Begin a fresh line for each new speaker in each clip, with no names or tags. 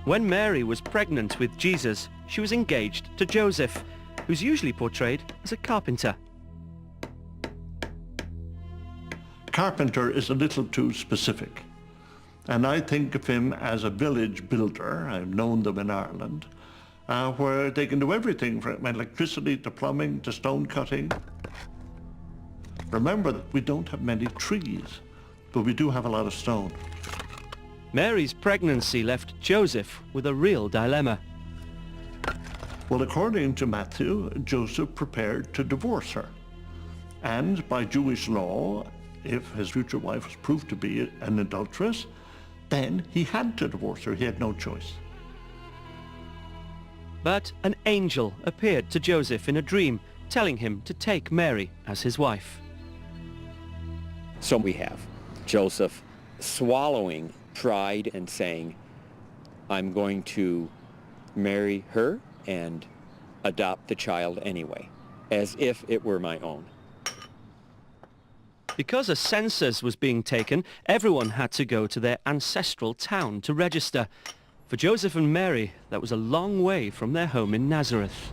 When Mary was pregnant with Jesus, she was engaged to Joseph, who's usually portrayed as a carpenter.
Carpenter is a little too specific. And I think of him as a village builder. I've known them in Ireland, where they can do everything from electricity to plumbing to stone cutting. Remember that we don't have many trees, but we do have a lot of stone.
Mary's pregnancy left Joseph with a real dilemma.
Well, according to Matthew, Joseph prepared to divorce her. And by Jewish law, if his future wife was proved to be an adulteress, then he had to divorce her. He had no choice.
But an angel appeared to Joseph in a dream, telling him to take Mary as his wife.
So we have Joseph swallowing pride and saying, I'm going to marry her and adopt the child anyway, as if it were my own.
Because a census was being taken, everyone had to go to their ancestral town to register. For Joseph and Mary, that was a long way from their home in Nazareth.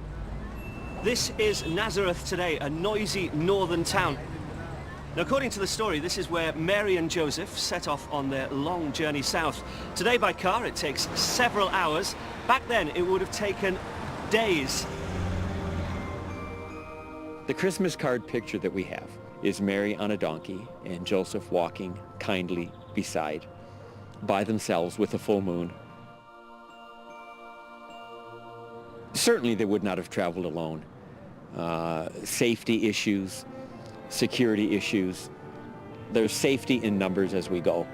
This is Nazareth today, a noisy northern town. Now, according to the story, this is where Mary and Joseph set off on their long journey south. Today by car it takes several hours. Back then it would have taken days.
The Christmas card picture that we have is Mary on a donkey and Joseph walking kindly beside, by themselves with a full moon. Certainly they would not have traveled alone. Safety issues, security issues. There's safety in numbers as we go.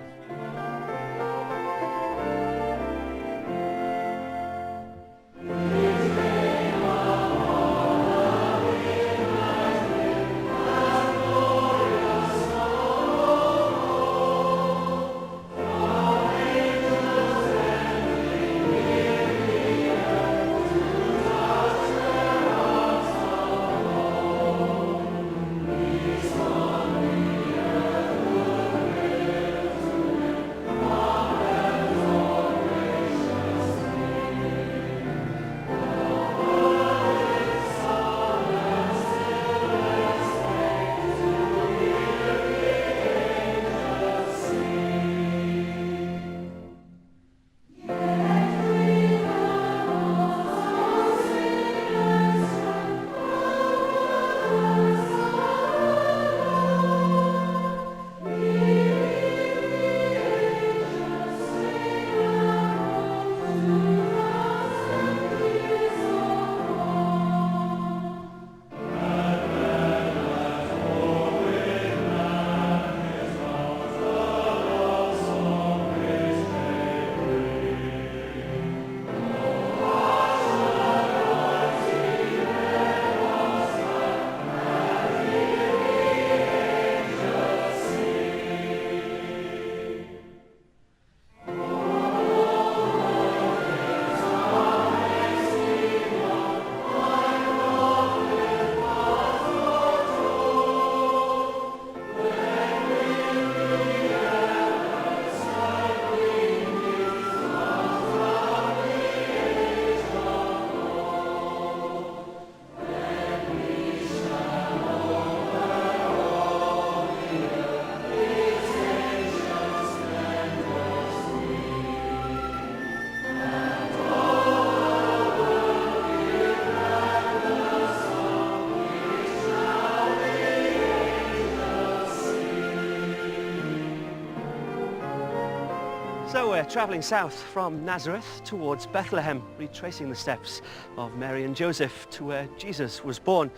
So we're travelling south from Nazareth towards Bethlehem, retracing the steps of Mary and Joseph to where Jesus was born.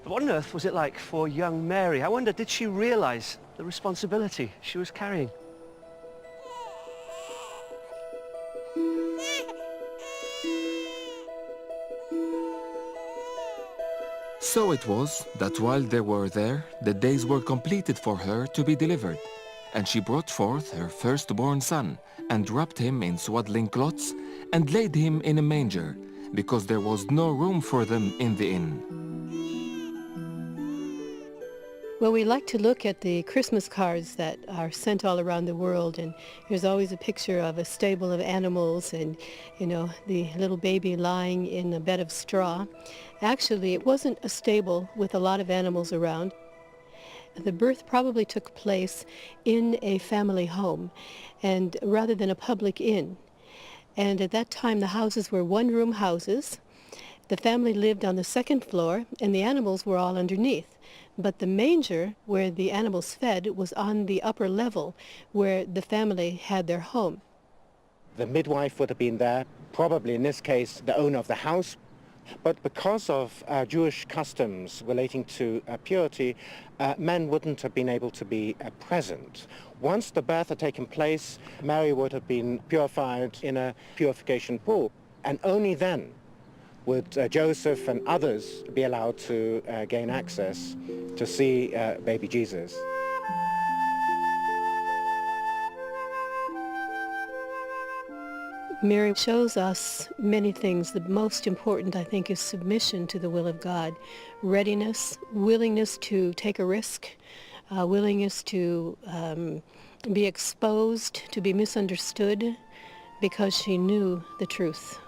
But what on earth was it like for young Mary? I wonder, did she realise the responsibility she was carrying?
So it was that while they were there, the days were completed for her to be delivered. And she brought forth her firstborn son, and wrapped him in swaddling cloths, and laid him in a manger, because there was no room for them in the inn.
Well, we like to look at the Christmas cards that are sent all around the world, and there's always a picture of a stable of animals and, the little baby lying in a bed of straw. Actually, it wasn't a stable with a lot of animals around. The birth probably took place in a family home, and rather than a public inn. And at that time, the houses were one-room houses. The family lived on the second floor, and the animals were all underneath. But the manger, where the animals fed, was on the upper level, where the family had their home.
The midwife would have been there, probably in this case the owner of the house. But because of Jewish customs relating to purity, men wouldn't have been able to be present. Once the birth had taken place, Mary would have been purified in a purification pool, and only then would Joseph and others be allowed to gain access to see baby Jesus.
Mary shows us many things. The most important, I think, is submission to the will of God, readiness, willingness to take a risk, willingness to be exposed, to be misunderstood, because she knew the truth.